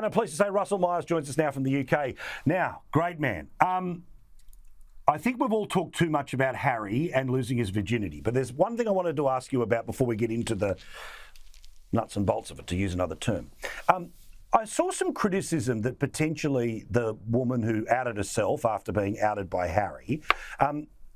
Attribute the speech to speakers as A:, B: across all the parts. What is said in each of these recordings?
A: I'm pleased to say Russell Myers joins us now from the UK. Now, great man. I think we've all talked too much about Harry and losing his virginity, but there's one thing I wanted to ask you about before we get into the nuts and bolts of it, to use another term. I saw some criticism that potentially the woman who outed herself after being outed by Harry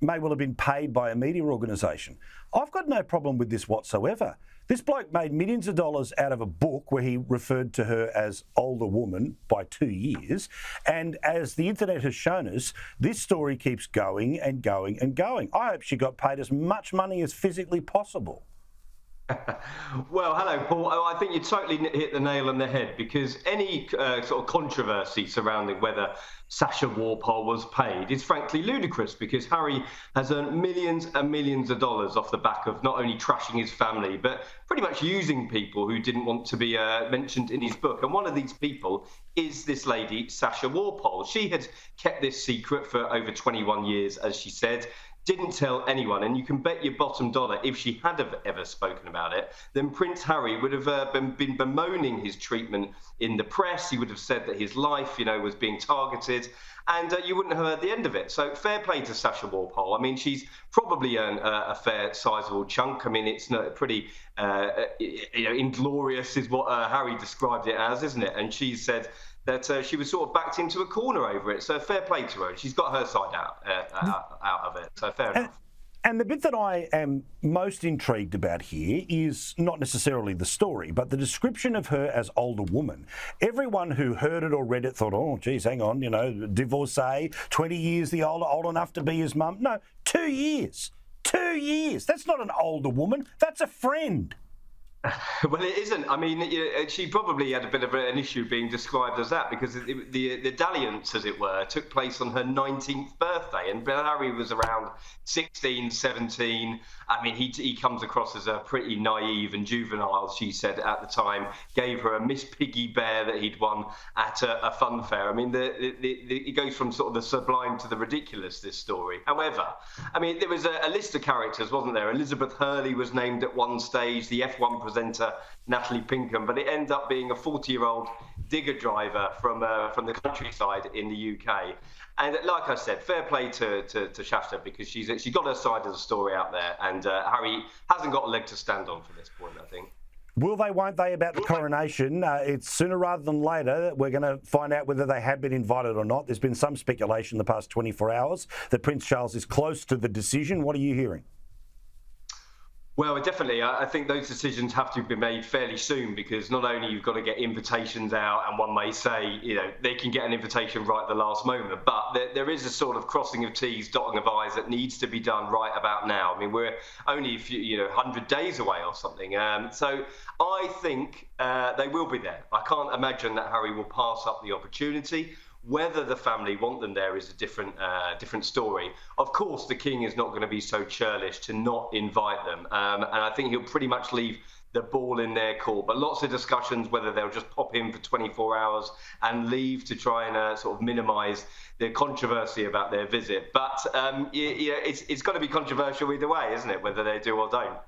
A: may well have been paid by a media organisation. I've got no problem with this whatsoever. This bloke made millions of dollars out of a book where he referred to her as older woman by 2 years. And as the internet has shown us, this story keeps going and going and going. I hope she got paid as much money as physically possible.
B: Well, hello, Paul. I think you totally hit the nail on the head, because any sort of controversy surrounding whether Sasha Walpole was paid is frankly ludicrous, because Harry has earned millions and millions of dollars off the back of not only trashing his family, but pretty much using people who didn't want to be mentioned in his book. And one of these people is this lady, Sasha Walpole. She had kept this secret for over 21 years, as she said. Didn't tell anyone, and you can bet your bottom dollar if she had have ever spoken about it, then Prince Harry would have been bemoaning his treatment in the press. He would have said that his life, was being targeted, and you wouldn't have heard the end of it. So fair play to Sasha Walpole. I mean, she's probably earned a fair, sizable chunk. I mean, it's not pretty, inglorious is what Harry described it as, isn't it? And she said that she was sort of backed into a corner over it. So fair play to her. She's got her side out of it. So fair enough.
A: And the bit that I am most intrigued about here is not necessarily the story, but the description of her as older woman. Everyone who heard it or read it thought, oh, geez, hang on, divorcee, 20 years the old enough to be his mum. No, 2 years. 2 years. That's not an older woman. That's a friend.
B: Well, it isn't. I mean, she probably had a bit of an issue being described as that, because the dalliance, as it were, took place on her 19th birthday, and Harry was around 16, 17. I mean, he comes across as a pretty naive and juvenile, she said at the time, gave her a Miss Piggy bear that he'd won at a fun fair. I mean, it goes from sort of the sublime to the ridiculous, this story. However, I mean, there was a list of characters, wasn't there? Elizabeth Hurley was named at one stage, the F1 presenter Natalie Pinkham, but it ended up being a 40-year-old digger driver from the countryside in the UK. And like I said, fair play to Shasta, because she got her side of the story out there, and Harry hasn't got a leg to stand on from this point, I think.
A: Will they, won't they, about the coronation? It's sooner rather than later. We're going to find out whether they have been invited or not. There's been some speculation in the past 24 hours that Prince Charles is close to the decision. What are you hearing?
B: Well, definitely. I think those decisions have to be made fairly soon, because not only you've got to get invitations out, and one may say, they can get an invitation right at the last moment, but there is a sort of crossing of T's, dotting of I's that needs to be done right about now. I mean, we're only 100 days away or something. So I think they will be there. I can't imagine that Harry will pass up the opportunity. Whether the family want them there is a different story. Of course, the king is not going to be so churlish to not invite them. And I think he'll pretty much leave the ball in their court. But lots of discussions whether they'll just pop in for 24 hours and leave to try and sort of minimise the controversy about their visit. But it's going to be controversial either way, isn't it? Whether they do or don't.